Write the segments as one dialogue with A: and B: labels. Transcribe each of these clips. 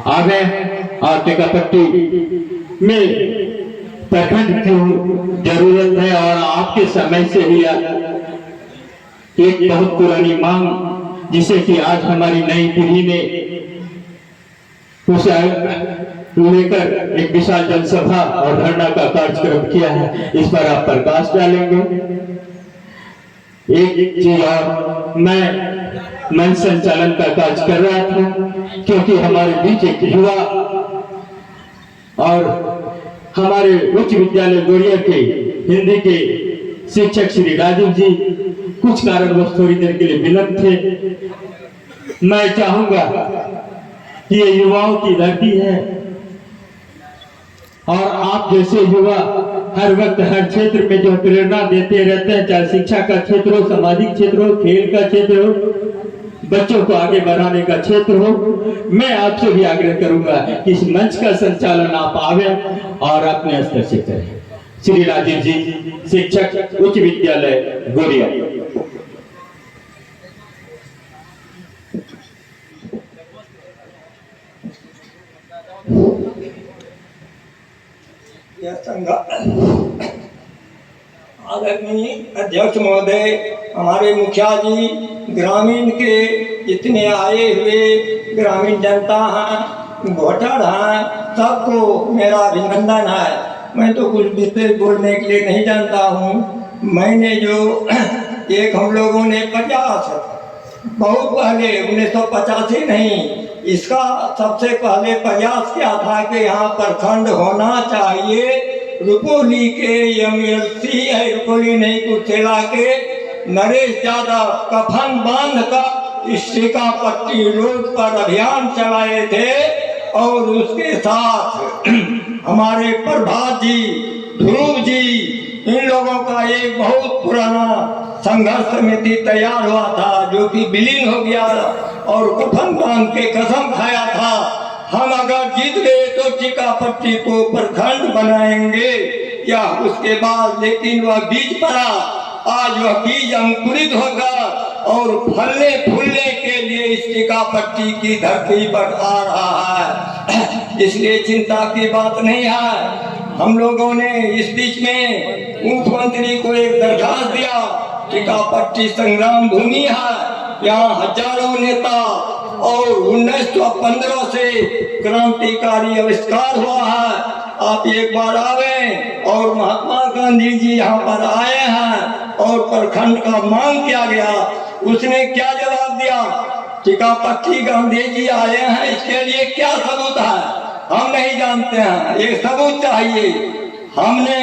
A: आगे और टेकापट्टी में प्रखंड की जरूरत है और आपके समय से ही एक बहुत पुरानी मांग जिसे कि आज हमारी नई पीढ़ी ने उसे लेकर एक विशाल जनसभा और धरना का कार्यक्रम किया है। इस पर आप प्रकाश डालेंगे। एक चीज और, मैं मंच संचालन का कार्य कर रहा था क्योंकि हमारे बीच एक युवा और हमारे उच्च विद्यालय गोरिया के हिंदी के शिक्षक श्री राजीव जी कुछ कारणवश थोड़ी देर के लिए विलंब थे। मैं चाहूंगा कि ये युवाओं की धरती है और आप जैसे युवा हर वक्त हर क्षेत्र में जो प्रेरणा देते रहते हैं, चाहे शिक्षा का क्षेत्र हो, सामाजिक क्षेत्र हो, खेल का क्षेत्र हो, बच्चों को आगे बढ़ाने का क्षेत्र हो, मैं आपसे भी आग्रह करूंगा कि इस मंच का संचालन आप आवे और अपने स्तर से करें। श्री राजीव जी, शिक्षक, उच्च विद्यालय गोरिया।
B: आदरणीय अध्यक्ष महोदय, हमारे मुखिया जी, ग्रामीण के जितने आए हुए ग्रामीण जनता हैं, वोटर हैं, सबको मेरा अभिनंदन है। मैं तो कुछ विशेष बोलने के लिए नहीं जानता हूँ। मैंने जो एक हम लोगों ने प्रयास बहुत पहले 1985 नहीं, इसका सबसे पहले प्रयास किया था कि यहाँ प्रखंड होना चाहिए। रुपोली के MLC है, रुपोली नहीं कुर्सेला के नरेश यादव कफन बांध कर इस टेकापट्टी रोड पर अभियान चलाए थे और उसके साथ हमारे प्रभात जी, ध्रुव जी, इन लोगों का एक बहुत पुराना संघर्ष समिति तैयार हुआ था जो कि विलीन हो गया और कफन बांध के कसम खाया था, हम अगर जीत गए तो टेकापट्टी को प्रखंड बनाएंगे या उसके बाद, लेकिन वह बीज पड़ा। आज वह बीज अंकुरित होगा और फलने फूलने के लिए इस टेकापट्टी की धरती पर आ रहा है। इसलिए चिंता की बात नहीं है। हम लोगों ने इस बीच में मुख्यमंत्री को एक दरखास्त दिया। टेकापट्टी संग्राम भूमि है, यहाँ हजारों नेता और 1915 से क्रांतिकारी आविष्कार हुआ है। आप एक बार आवे और महात्मा गांधी जी यहाँ पर आए हैं और प्रखंड का मांग किया गया, उसने क्या जवाब दिया? टेकापट्टी गांधी जी आए हैं, इसके लिए क्या सबूत है हम नहीं जानते हैं, एक सबूत चाहिए। हमने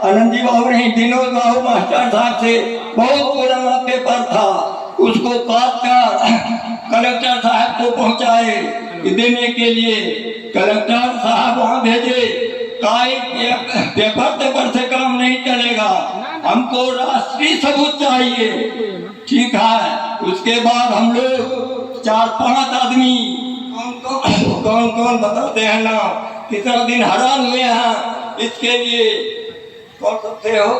B: आनंद जी बाबू नहीं, विनोद बाबू मास्टर साहब से बहुत पुराना पेपर था, उसको काट कर कलेक्टर साहब को पहुंचाए देने के लिए। कलेक्टर साहब वहां भेजे, पेपर से काम नहीं चलेगा, हमको राष्ट्रीय सबूत चाहिए। ठीक है, उसके बाद हम लोग 4-5 आदमी कौन कौन बताते हैं ना, कितना दिन हैरान हुए हैं इसके लिए। कौन सकते हो?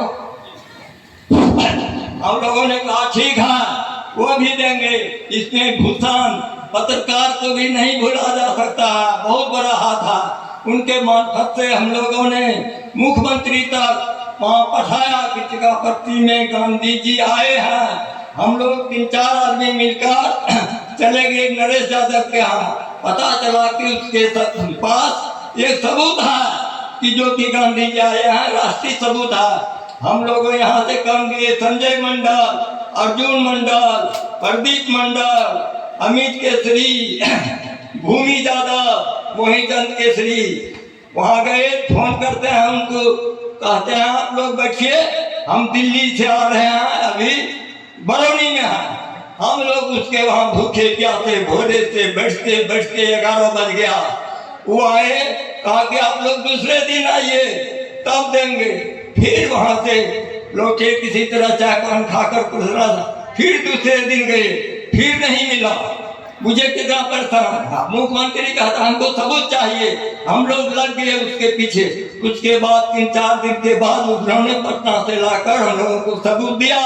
B: हम लोगों ने कहा ठीक है वो भी देंगे। इसमें भूषण पत्रकार को भी नहीं भूला जा सकता, बहुत बड़ा हाथ है। उनके मार्फत से हम लोगों ने मुख्यमंत्री तक वहाँ पठाया कि टेकापट्टी में गांधी जी आए हैं। हम लोग 3-4 आदमी मिलकर चले गए नरेश यादव के यहाँ। पता चला कि उसके पास एक सबूत है कि जो कि गांधी जी आए हैं, राष्ट्रीय सबूत है। हम लोग यहाँ से कम गए, संजय मंडल, अर्जुन मंडल, प्रदीप मंडल, अमित केसरी, भूमि यादव, मोहितचंद केसरी, वहाँ गए। फोन करते हैं उनको, कहते हैं आप लोग बैठिए, हम दिल्ली से आ रहे हैं, अभी बरौनी में हैं। हम लोग उसके वहाँ भूखे प्यासे भोरे से बैठते बैठते 11 बज गया। वो आए, कहा कि आप लोग दूसरे दिन आइए तब देंगे। फिर वहां से लौटे, किसी तरह चाय पान खाकर कुछ, फिर दूसरे दिन गए, फिर नहीं मिला। मुझे कितना परेशान था। मुख्यमंत्री कहता हमको सबूत चाहिए, हम लोग लग गए उसके पीछे। उसके बाद 3-4 दिन के बाद उन्होंने पटना से लाकर हम लोगों को सबूत दिया।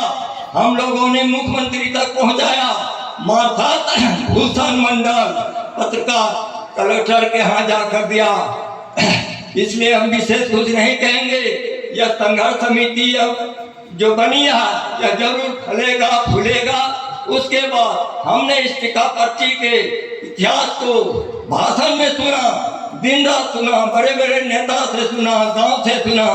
B: हम लोगों ने मुख्यमंत्री तक पहुंचाया। मार्फत भूषण मंडल पत्रकार कलेक्टर के यहाँ जाकर दिया। इसलिए हम विशेष कुछ नहीं कहेंगे। यह संघर्ष समिति अब जो बनी है यह जरूर फलेगा फूलेगा। उसके बाद हमने इस टीका पर्ची के इतिहास को भाषण में सुना, दिन रात सुना, बड़े बड़े नेता से सुना, गांव से सुना।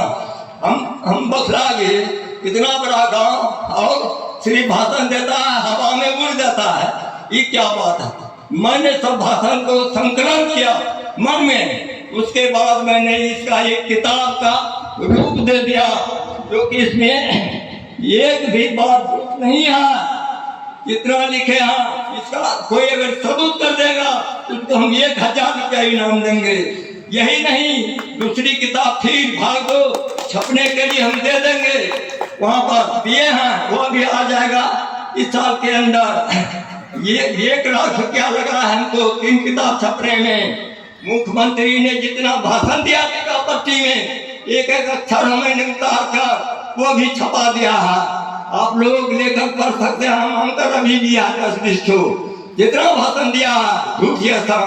B: हम बखला गए, इतना बड़ा गांव और सिर्फ भाषण देता है, हवा में उड़ जाता है, ये क्या बात है। मैंने सब भाषण को संकलन किया मन में। उसके बाद मैंने इसका एक किताब का रूप दे दिया, जो कि इसमें एक भी बात नहीं है। जितना लिखे हैं इसका कोई अगर सबूत कर देगा तो हम 1000 रुपया इनाम देंगे। यही नहीं, दूसरी किताब फिर भागो छपने के लिए हम दे देंगे। वहां पर दिए हैं, वो भी आ जाएगा इस साल के अंदर। ये 1 लाख रुपया लगा है हमको 3 किताब छपने में। मुख्यमंत्री ने जितना भाषण दिया टीका पर्ची में, एक एक अक्षर हमें उतार कर वो भी छपा दिया है। आप लोग लेकर पढ़ सकते हैं। हम अंतर अभी दिया 10-20 ठो। जितना भाषण दिया झूठिया था,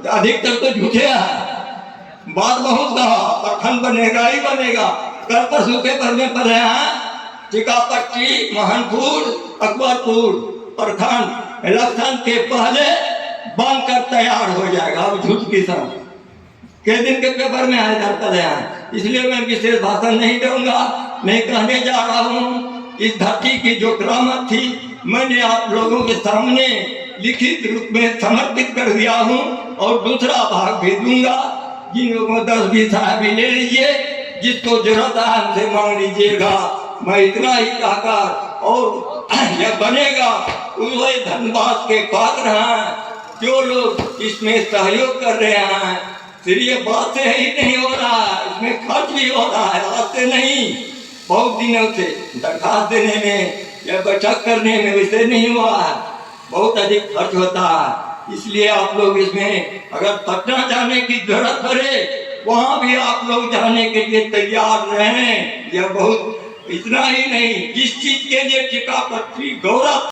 B: अधिकतर तो झूठे है। बात बहुत कहा, प्रखंड बनेगा ही बनेगा। कल परसों पेपर में पढ़े हैं, टीकापट्टी, महनपुर, अकबरपुर प्रखंड इलेक्शन के पहले बनकर तैयार हो जाएगा। अब झूठ की संग के दिन के पेपर में आए जाता है। इसलिए मैं विशेष भाषण नहीं दूंगा। मैं कहने जा रहा हूँ, इस धरती की जो करामत थी मैंने आप लोगों के सामने लिखित रूप में समर्पित कर दिया हूँ, और दूसरा भाग भी दूंगा। जिन लोगों को 10-20 भी ले लीजिए, जिसको जरूरत है हमसे मांग लीजिएगा। मैं इतना ही कहकर, और यह बनेगा वही धन्यवाद के पात्र हैं जो लोग इसमें सहयोग कर रहे हैं। सिर्फ बात से ही नहीं हो रहा है, इसमें खर्च भी हो रहा है। आज से नहीं, बहुत दिनों से दरखास्त देने में या बैठक करने में वैसे नहीं हुआ है, बहुत अधिक खर्च होता है। इसलिए आप लोग इसमें अगर पटना जाने की जरूरत पड़े, वहाँ भी आप लोग जाने के लिए तैयार रहें। यह बहुत, इतना ही नहीं, जिस चीज के लिए टीका पर्ची गौरव